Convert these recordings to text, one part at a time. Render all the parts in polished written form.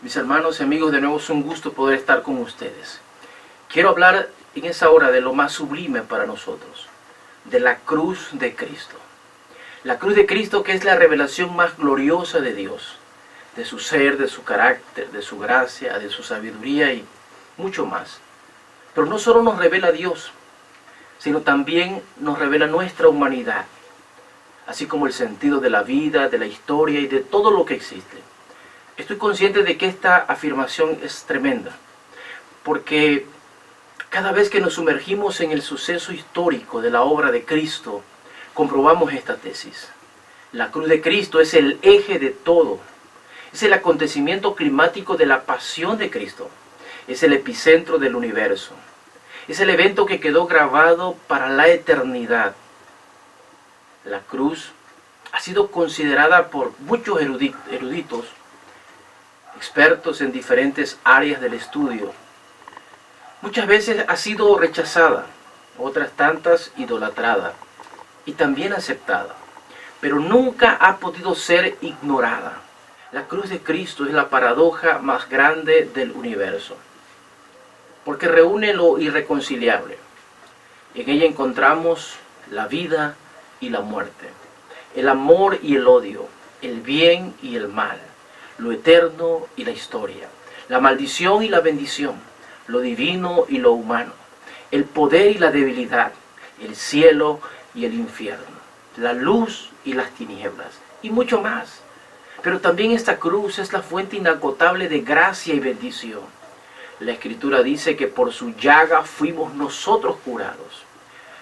Mis hermanos y amigos, de nuevo es un gusto poder estar con ustedes. Quiero hablar en esa hora de lo más sublime para nosotros, de la cruz de Cristo. La cruz de Cristo, que es la revelación más gloriosa de Dios, de su ser, de su carácter, de su gracia, de su sabiduría y mucho más. Pero no solo nos revela a Dios, sino también nos revela nuestra humanidad, así como el sentido de la vida, de la historia y de todo lo que existe. Estoy consciente de que esta afirmación es tremenda, porque cada vez que nos sumergimos en el suceso histórico de la obra de Cristo, comprobamos esta tesis. La cruz de Cristo es el eje de todo. Es el acontecimiento climático de la pasión de Cristo. Es el epicentro del universo. Es el evento que quedó grabado para la eternidad. La cruz ha sido considerada por muchos eruditos, expertos en diferentes áreas del estudio. Muchas veces ha sido rechazada, otras tantas idolatrada y también aceptada, pero nunca ha podido ser ignorada. La cruz de Cristo es la paradoja más grande del universo, porque reúne lo irreconciliable. En ella encontramos la vida y la muerte, el amor y el odio, el bien y el mal, lo eterno y la historia, la maldición y la bendición, lo divino y lo humano, el poder y la debilidad, el cielo y el infierno, la luz y las tinieblas, y mucho más. Pero también esta cruz es la fuente inagotable de gracia y bendición. La Escritura dice que por su llaga fuimos nosotros curados.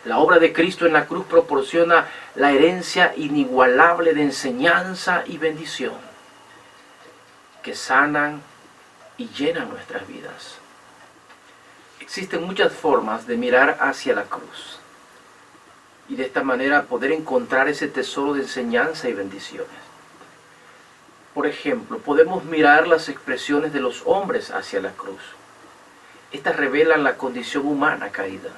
La obra de Cristo en la cruz proporciona la herencia inigualable de enseñanza y bendición, que sanan y llenan nuestras vidas. Existen muchas formas de mirar hacia la cruz y de esta manera poder encontrar ese tesoro de enseñanza y bendiciones. Por ejemplo, podemos mirar las expresiones de los hombres hacia la cruz. Estas revelan la condición humana caída.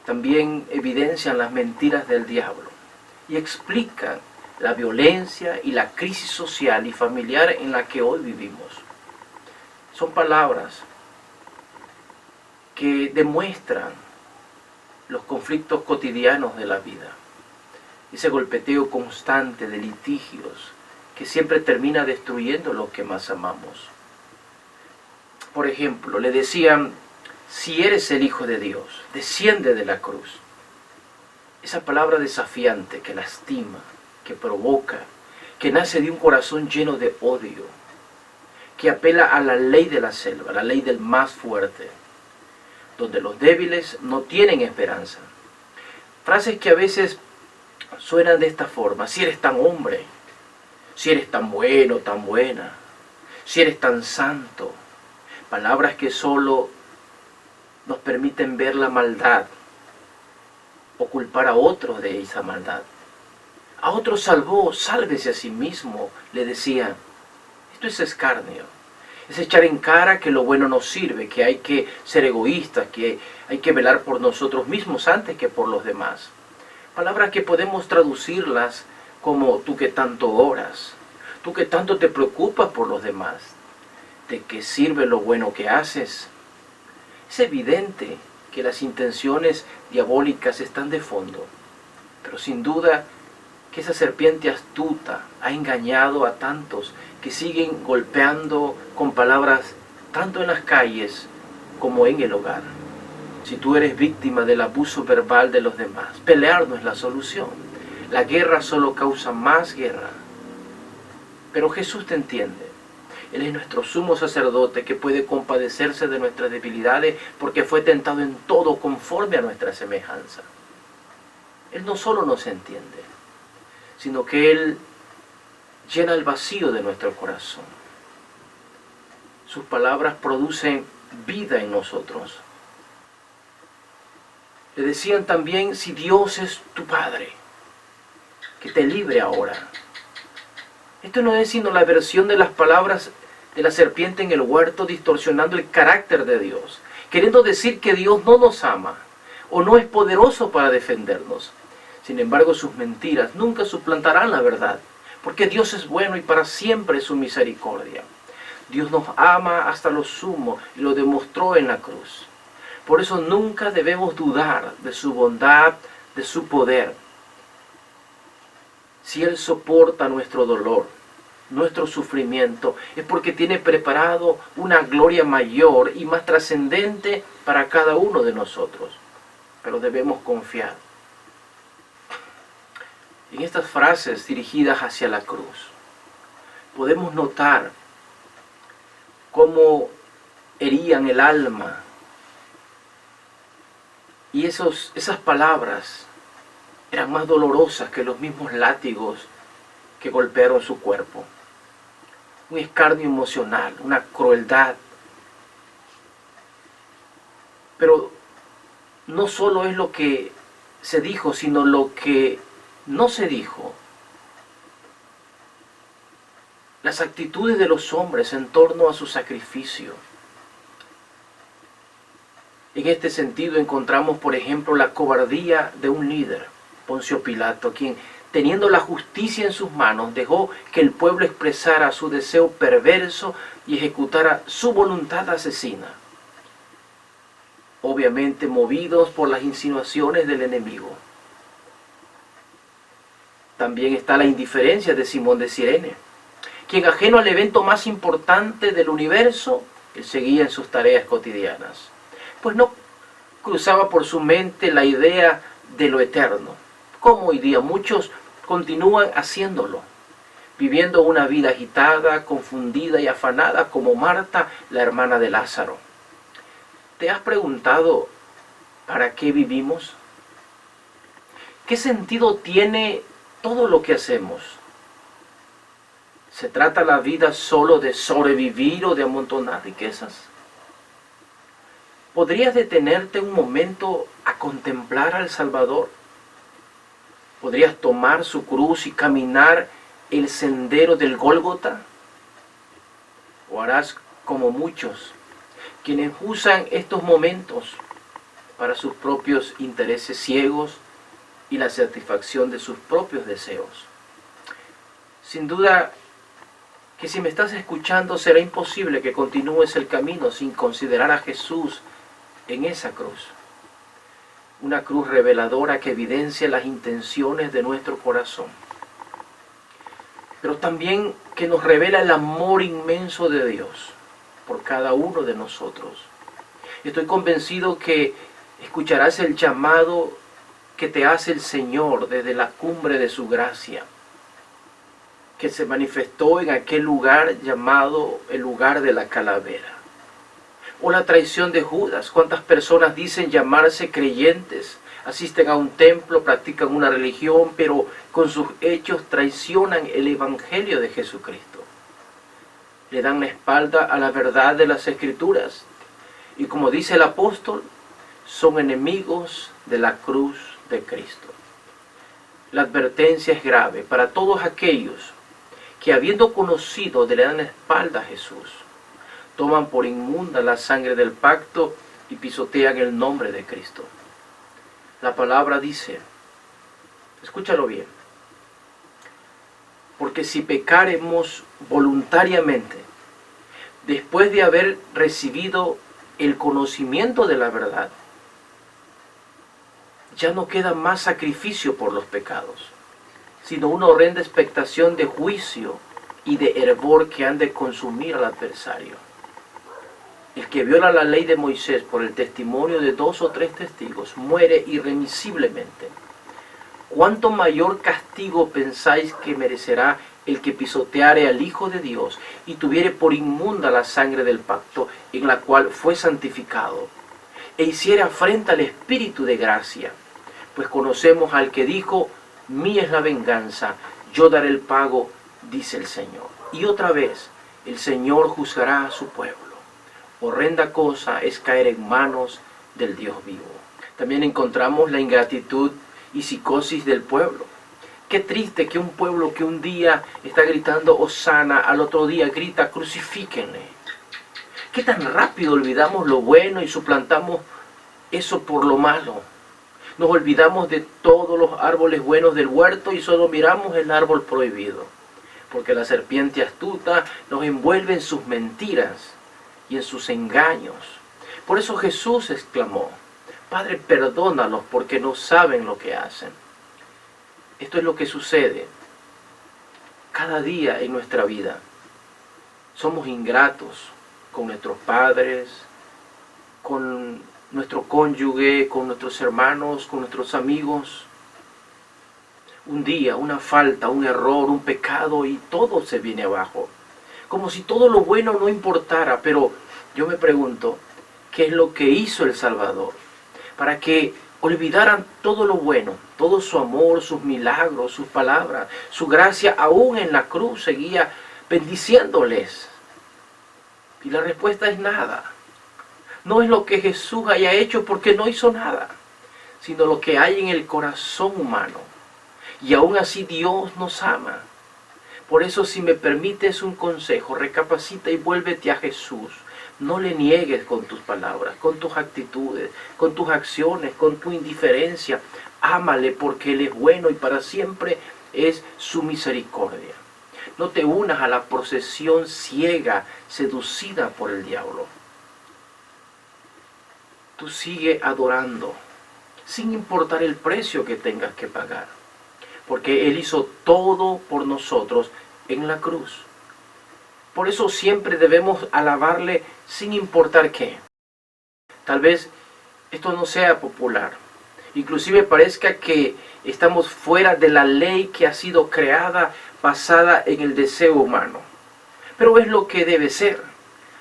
También evidencian las mentiras del diablo y explican la violencia y la crisis social y familiar en la que hoy vivimos. Son palabras que demuestran los conflictos cotidianos de la vida, ese golpeteo constante de litigios que siempre termina destruyendo lo que más amamos. Por ejemplo, le decían: si eres el Hijo de Dios, desciende de la cruz. Esa palabra desafiante que lastima, que provoca, que nace de un corazón lleno de odio, que apela a la ley de la selva, la ley del más fuerte, donde los débiles no tienen esperanza. Frases que a veces suenan de esta forma: si eres tan hombre, si eres tan bueno, tan buena, si eres tan santo. Palabras que solo nos permiten ver la maldad o culpar a otros de esa maldad. A otros salvó, sálvese a sí mismo, le decían. Esto es escarnio, es echar en cara que lo bueno no sirve, que hay que ser egoístas, que hay que velar por nosotros mismos antes que por los demás. Palabras que podemos traducirlas como: tú que tanto oras, tú que tanto te preocupas por los demás, ¿de qué sirve lo bueno que haces? Es evidente que las intenciones diabólicas están de fondo, pero sin duda que esa serpiente astuta ha engañado a tantos que siguen golpeando con palabras tanto en las calles como en el hogar. Si tú eres víctima del abuso verbal de los demás, pelear no es la solución. La guerra solo causa más guerra. Pero Jesús te entiende. Él es nuestro sumo sacerdote que puede compadecerse de nuestras debilidades porque fue tentado en todo conforme a nuestra semejanza. Él no solo nos entiende, sino que Él llena el vacío de nuestro corazón. Sus palabras producen vida en nosotros. Le decían también: si Dios es tu Padre, que te libre ahora. Esto no es sino la versión de las palabras de la serpiente en el huerto, distorsionando el carácter de Dios, queriendo decir que Dios no nos ama o no es poderoso para defendernos. Sin embargo, sus mentiras nunca suplantarán la verdad, Porque Dios es bueno y para siempre es su misericordia. Dios nos ama hasta lo sumo y lo demostró en la cruz. Por eso nunca debemos dudar de su bondad, de su poder. Si Él soporta nuestro dolor, nuestro sufrimiento, es porque tiene preparado una gloria mayor y más trascendente para cada uno de nosotros. Pero debemos confiar. En estas frases dirigidas hacia la cruz, podemos notar cómo herían el alma. Y esas palabras eran más dolorosas que los mismos látigos que golpearon su cuerpo. Un escarnio emocional, una crueldad. Pero no solo es lo que se dijo, sino lo que no se dijo. Las actitudes de los hombres en torno a su sacrificio. En este sentido encontramos, por ejemplo, la cobardía de un líder, Poncio Pilato, quien, teniendo la justicia en sus manos, dejó que el pueblo expresara su deseo perverso y ejecutara su voluntad asesina. Obviamente movidos por las insinuaciones del enemigo. También está la indiferencia de Simón de Cirene, quien, ajeno al evento más importante del universo, él seguía en sus tareas cotidianas. Pues no cruzaba por su mente la idea de lo eterno, como hoy día muchos continúan haciéndolo, viviendo una vida agitada, confundida y afanada como Marta, la hermana de Lázaro. ¿Te has preguntado para qué vivimos? ¿Qué sentido tiene todo lo que hacemos? ¿Se trata la vida solo de sobrevivir o de amontonar riquezas? ¿Podrías detenerte un momento a contemplar al Salvador? ¿Podrías tomar su cruz y caminar el sendero del Gólgota? ¿O harás como muchos, quienes usan estos momentos para sus propios intereses ciegos y la satisfacción de sus propios deseos? Sin duda que si me estás escuchando será imposible que continúes el camino sin considerar a Jesús en esa cruz. Una cruz reveladora que evidencia las intenciones de nuestro corazón, pero también que nos revela el amor inmenso de Dios por cada uno de nosotros. Estoy convencido que escucharás el llamado que te hace el Señor desde la cumbre de su gracia, que se manifestó en aquel lugar llamado el lugar de la calavera. O la traición de Judas. ¿Cuántas personas dicen llamarse creyentes? Asisten a un templo, practican una religión, pero con sus hechos traicionan el Evangelio de Jesucristo. Le dan la espalda a la verdad de las Escrituras. Y como dice el apóstol, son enemigos de la cruz de Cristo. La advertencia es grave para todos aquellos que, habiendo conocido, le dan la espalda a Jesús, toman por inmunda la sangre del pacto y pisotean el nombre de Cristo. La palabra dice, escúchalo bien, porque si pecaremos voluntariamente, después de haber recibido el conocimiento de la verdad, ya no queda más sacrificio por los pecados, sino una horrenda expectación de juicio y de hervor que han de consumir al adversario. El que viola la ley de Moisés por el testimonio de 2 o 3 testigos muere irremisiblemente. ¿Cuánto mayor castigo pensáis que merecerá el que pisoteare al Hijo de Dios y tuviere por inmunda la sangre del pacto en la cual fue santificado, e hiciere afrenta al Espíritu de gracia? Pues conocemos al que dijo, mía es la venganza, yo daré el pago, dice el Señor. Y otra vez, el Señor juzgará a su pueblo. Horrenda cosa es caer en manos del Dios vivo. También encontramos la ingratitud y psicosis del pueblo. Qué triste que un pueblo que un día está gritando Hosana, al otro día grita crucifíquenle. Qué tan rápido olvidamos lo bueno y suplantamos eso por lo malo. Nos olvidamos de todos los árboles buenos del huerto y solo miramos el árbol prohibido. porque la serpiente astuta nos envuelve en sus mentiras y en sus engaños. Por eso Jesús exclamó: Padre, perdónalos porque no saben lo que hacen. Esto es lo que sucede cada día en nuestra vida. Somos ingratos con nuestros padres, con nuestro cónyuge, con nuestros hermanos, con nuestros amigos. Un día, una falta, un error, un pecado y todo se viene abajo. Como si todo lo bueno no importara, pero yo me pregunto, ¿qué es lo que hizo el Salvador? Para que olvidaran todo lo bueno, todo su amor, sus milagros, sus palabras, su gracia, aún en la cruz seguía bendiciéndoles. Y la respuesta es nada. No es lo que Jesús haya hecho porque no hizo nada, sino lo que hay en el corazón humano. Y aún así Dios nos ama. Por eso, si me permites un consejo, recapacita y vuélvete a Jesús. No le niegues con tus palabras, con tus actitudes, con tus acciones, con tu indiferencia. Ámale porque Él es bueno y para siempre es su misericordia. No te unas a la procesión ciega, seducida por el diablo. Tú sigue adorando, sin importar el precio que tengas que pagar. Porque Él hizo todo por nosotros en la cruz. Por eso siempre debemos alabarle sin importar qué. Tal vez esto no sea popular. Inclusive parezca que estamos fuera de la ley que ha sido creada basada en el deseo humano. Pero es lo que debe ser.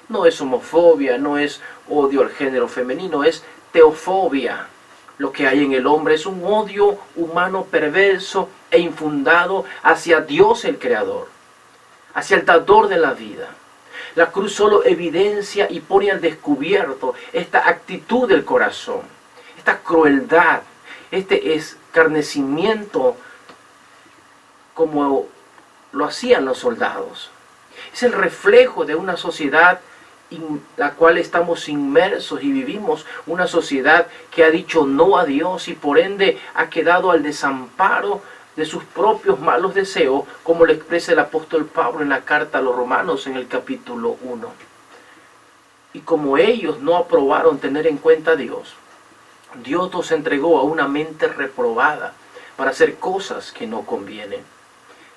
No es homofobia, no es odio al género femenino, es teofobia. Lo que hay en el hombre es un odio humano perverso e infundado hacia Dios el Creador, hacia el dador de la vida. La cruz solo evidencia y pone al descubierto esta actitud del corazón, esta crueldad, este escarnecimiento como lo hacían los soldados. Es el reflejo de una sociedad en la cual estamos inmersos y vivimos, una sociedad que ha dicho no a Dios y por ende ha quedado al desamparo de sus propios malos deseos, como lo expresa el apóstol Pablo en la carta a los Romanos en el capítulo 1. Y como ellos no aprobaron tener en cuenta a Dios, Dios los entregó a una mente reprobada para hacer cosas que no convienen,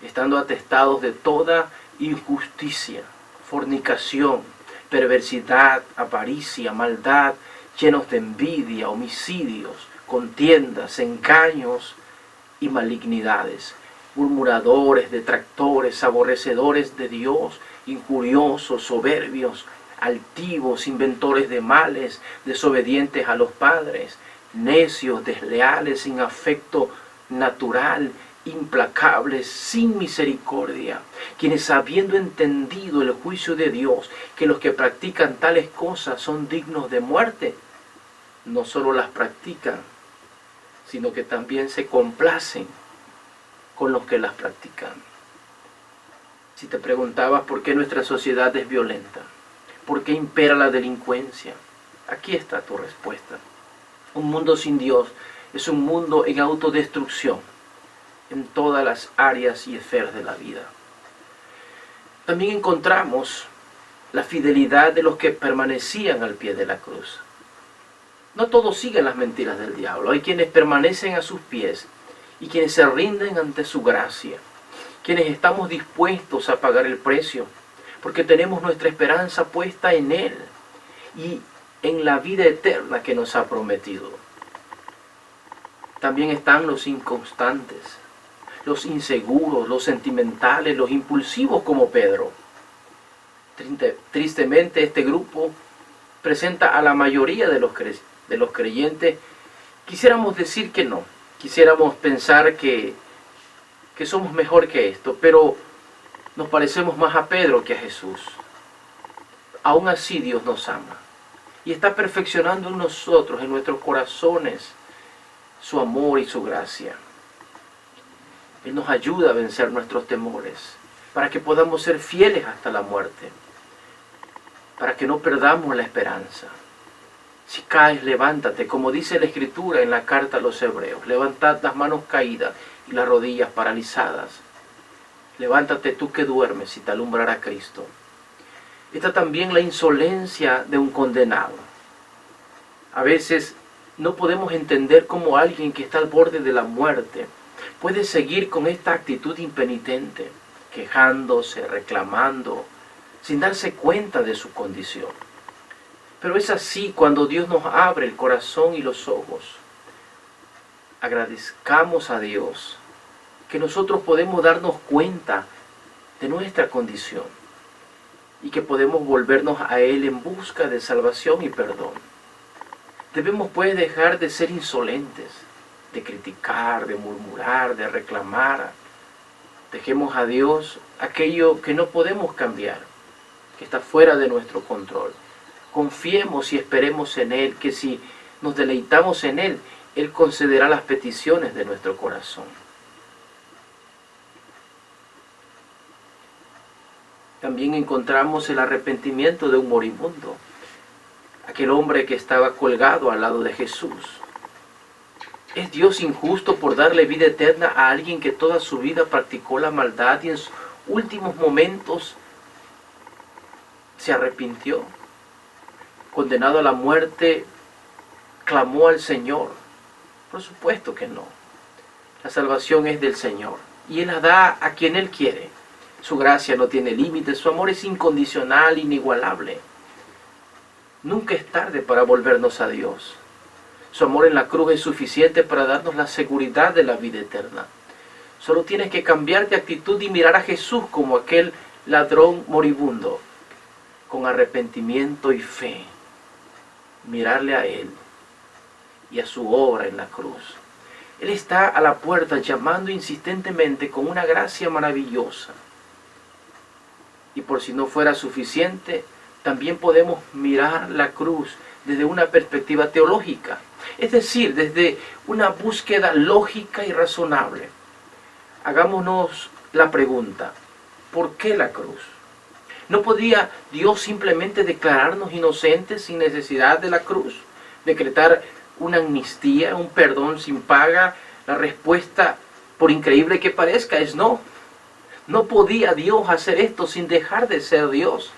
estando atestados de toda injusticia, fornicación, perversidad, avaricia, maldad, llenos de envidia, homicidios, contiendas, engaños y malignidades, murmuradores, detractores, aborrecedores de Dios, injuriosos, soberbios, altivos, inventores de males, desobedientes a los padres, necios, desleales, sin afecto natural, implacables, sin misericordia, quienes habiendo entendido el juicio de Dios, que los que practican tales cosas son dignos de muerte, no solo las practican, sino que también se complacen con los que las practican. Si te preguntabas por qué nuestra sociedad es violenta, por qué impera la delincuencia, aquí está tu respuesta. Un mundo sin Dios es un mundo en autodestrucción en todas las áreas y esferas de la vida. También encontramos la fidelidad de los que permanecían al pie de la cruz. No todos siguen las mentiras del diablo. Hay quienes permanecen a sus pies y quienes se rinden ante su gracia, quienes estamos dispuestos a pagar el precio, porque tenemos nuestra esperanza puesta en Él y en la vida eterna que nos ha prometido. También están los inconstantes, los inseguros, los sentimentales, los impulsivos como Pedro. Tristemente este grupo presenta a la mayoría de los creyentes. Quisiéramos decir que no, quisiéramos pensar que somos mejor que esto, pero nos parecemos más a Pedro que a Jesús. Aún así Dios nos ama y está perfeccionando en nosotros, en nuestros corazones, su amor y su gracia. Él nos ayuda a vencer nuestros temores, para que podamos ser fieles hasta la muerte, para que no perdamos la esperanza. Si caes, levántate, como dice la Escritura en la carta a los Hebreos. Levantad las manos caídas y las rodillas paralizadas. Levántate tú que duermes y te alumbrará Cristo. Está también la insolencia de un condenado. A veces no podemos entender cómo alguien que está al borde de la muerte puede seguir con esta actitud impenitente, quejándose, reclamando, sin darse cuenta de su condición. Pero es así cuando Dios nos abre el corazón y los ojos. Agradezcamos a Dios que nosotros podemos darnos cuenta de nuestra condición y que podemos volvernos a Él en busca de salvación y perdón. Debemos pues dejar de ser insolentes, de criticar, de murmurar, de reclamar. Dejemos a Dios aquello que no podemos cambiar, que está fuera de nuestro control. Confiemos y esperemos en Él, que si nos deleitamos en Él, Él concederá las peticiones de nuestro corazón. También encontramos el arrepentimiento de un moribundo, aquel hombre que estaba colgado al lado de Jesús. ¿Es Dios injusto por darle vida eterna a alguien que toda su vida practicó la maldad y en sus últimos momentos se arrepintió? Condenado a la muerte, clamó al Señor. Por supuesto que no. La salvación es del Señor y Él la da a quien Él quiere. Su gracia no tiene límites, su amor es incondicional, inigualable. Nunca es tarde para volvernos a Dios. Su amor en la cruz es suficiente para darnos la seguridad de la vida eterna. Solo tienes que cambiar de actitud y mirar a Jesús como aquel ladrón moribundo, con arrepentimiento y fe. Mirarle a Él y a su obra en la cruz. Él está a la puerta llamando insistentemente con una gracia maravillosa. Y por si no fuera suficiente, también podemos mirar la cruz desde una perspectiva teológica, es decir, desde una búsqueda lógica y razonable. Hagámonos la pregunta, ¿por qué la cruz? ¿No podía Dios simplemente declararnos inocentes sin necesidad de la cruz? ¿Decretar una amnistía, un perdón sin paga? La respuesta, por increíble que parezca, es no. No podía Dios hacer esto sin dejar de ser Dios,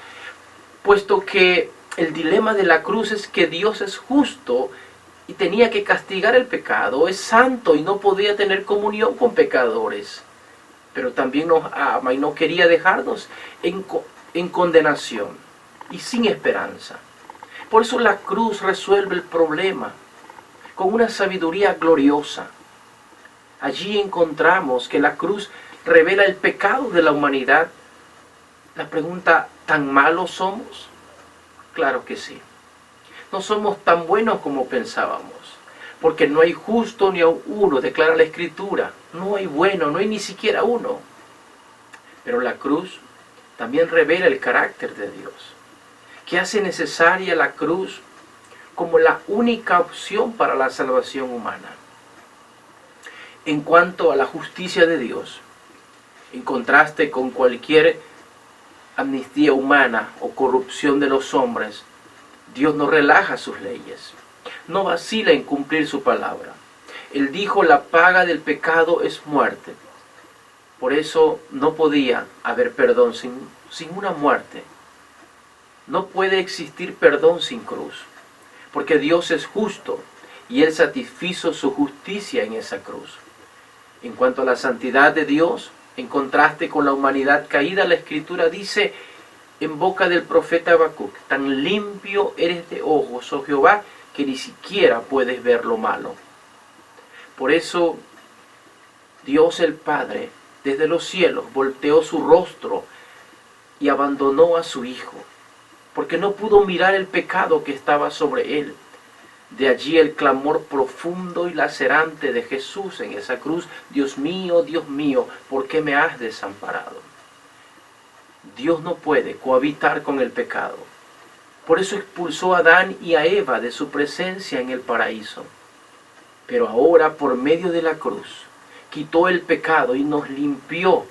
puesto que el dilema de la cruz es que Dios es justo y tenía que castigar el pecado, es santo y no podía tener comunión con pecadores, pero también nos ama y no quería dejarnos en condenación y sin esperanza. Por eso la cruz resuelve el problema con una sabiduría gloriosa. Allí encontramos que la cruz revela el pecado de la humanidad. La pregunta, ¿tan malos somos? Claro que sí. No somos tan buenos como pensábamos, porque no hay justo ni aun uno, declara la Escritura. No hay bueno, no hay ni siquiera uno. Pero la cruz también revela el carácter de Dios, que hace necesaria la cruz como la única opción para la salvación humana. En cuanto a la justicia de Dios, en contraste con cualquier amnistía humana o corrupción de los hombres, Dios no relaja sus leyes, no vacila en cumplir su palabra. Él dijo, la paga del pecado es muerte. Por eso no podía haber perdón sin una muerte. No puede existir perdón sin cruz, porque Dios es justo y Él satisfizo su justicia en esa cruz. En cuanto a la santidad de Dios, en contraste con la humanidad caída, la Escritura dice en boca del profeta Habacuc, tan limpio eres de ojos, oh Jehová, que ni siquiera puedes ver lo malo. Por eso Dios el Padre, desde los cielos, volteó su rostro y abandonó a su Hijo, porque no pudo mirar el pecado que estaba sobre él. De allí el clamor profundo y lacerante de Jesús en esa cruz, Dios mío, ¿por qué me has desamparado? Dios no puede cohabitar con el pecado. Por eso expulsó a Adán y a Eva de su presencia en el paraíso. Pero ahora, por medio de la cruz, quitó el pecado y nos limpió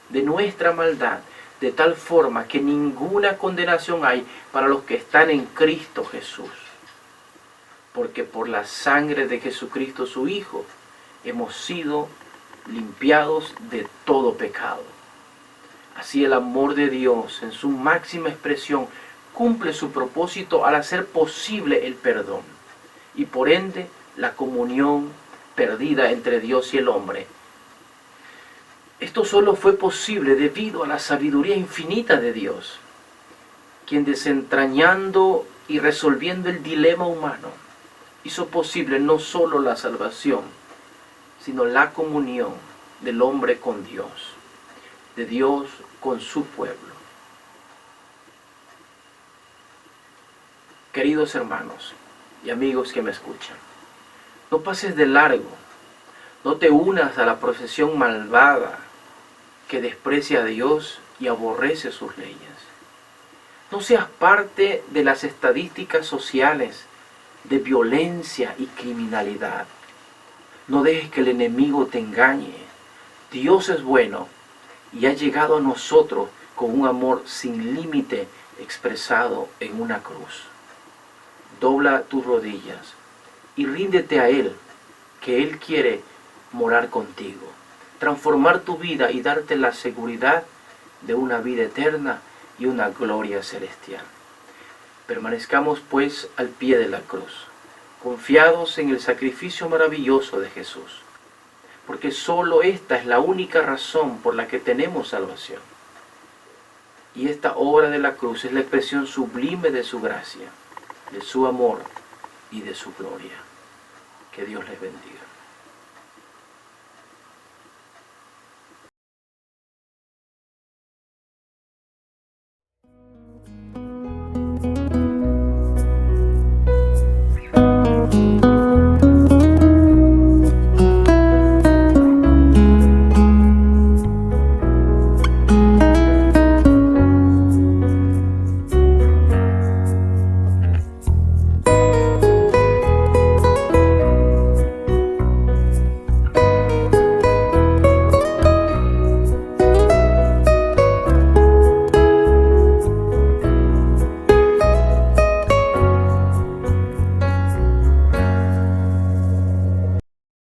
de nuestra maldad, de tal forma que ninguna condenación hay para los que están en Cristo Jesús. Porque por la sangre de Jesucristo su Hijo, hemos sido limpiados de todo pecado. Así el amor de Dios en su máxima expresión cumple su propósito al hacer posible el perdón y por ende la comunión perdida entre Dios y el hombre. Esto solo fue posible debido a la sabiduría infinita de Dios, quien desentrañando y resolviendo el dilema humano, hizo posible no solo la salvación, sino la comunión del hombre con Dios, de Dios con su pueblo. Queridos hermanos y amigos que me escuchan, no pases de largo, no te unas a la procesión malvada que desprecia a Dios y aborrece sus leyes. No seas parte de las estadísticas sociales de violencia y criminalidad. No dejes que el enemigo te engañe. Dios es bueno y ha llegado a nosotros con un amor sin límite expresado en una cruz. Dobla tus rodillas y ríndete a Él, que Él quiere morar contigo, transformar tu vida y darte la seguridad de una vida eterna y una gloria celestial. Permanezcamos pues al pie de la cruz, confiados en el sacrificio maravilloso de Jesús, porque solo esta es la única razón por la que tenemos salvación. Y esta obra de la cruz es la expresión sublime de su gracia, de su amor y de su gloria. Que Dios les bendiga.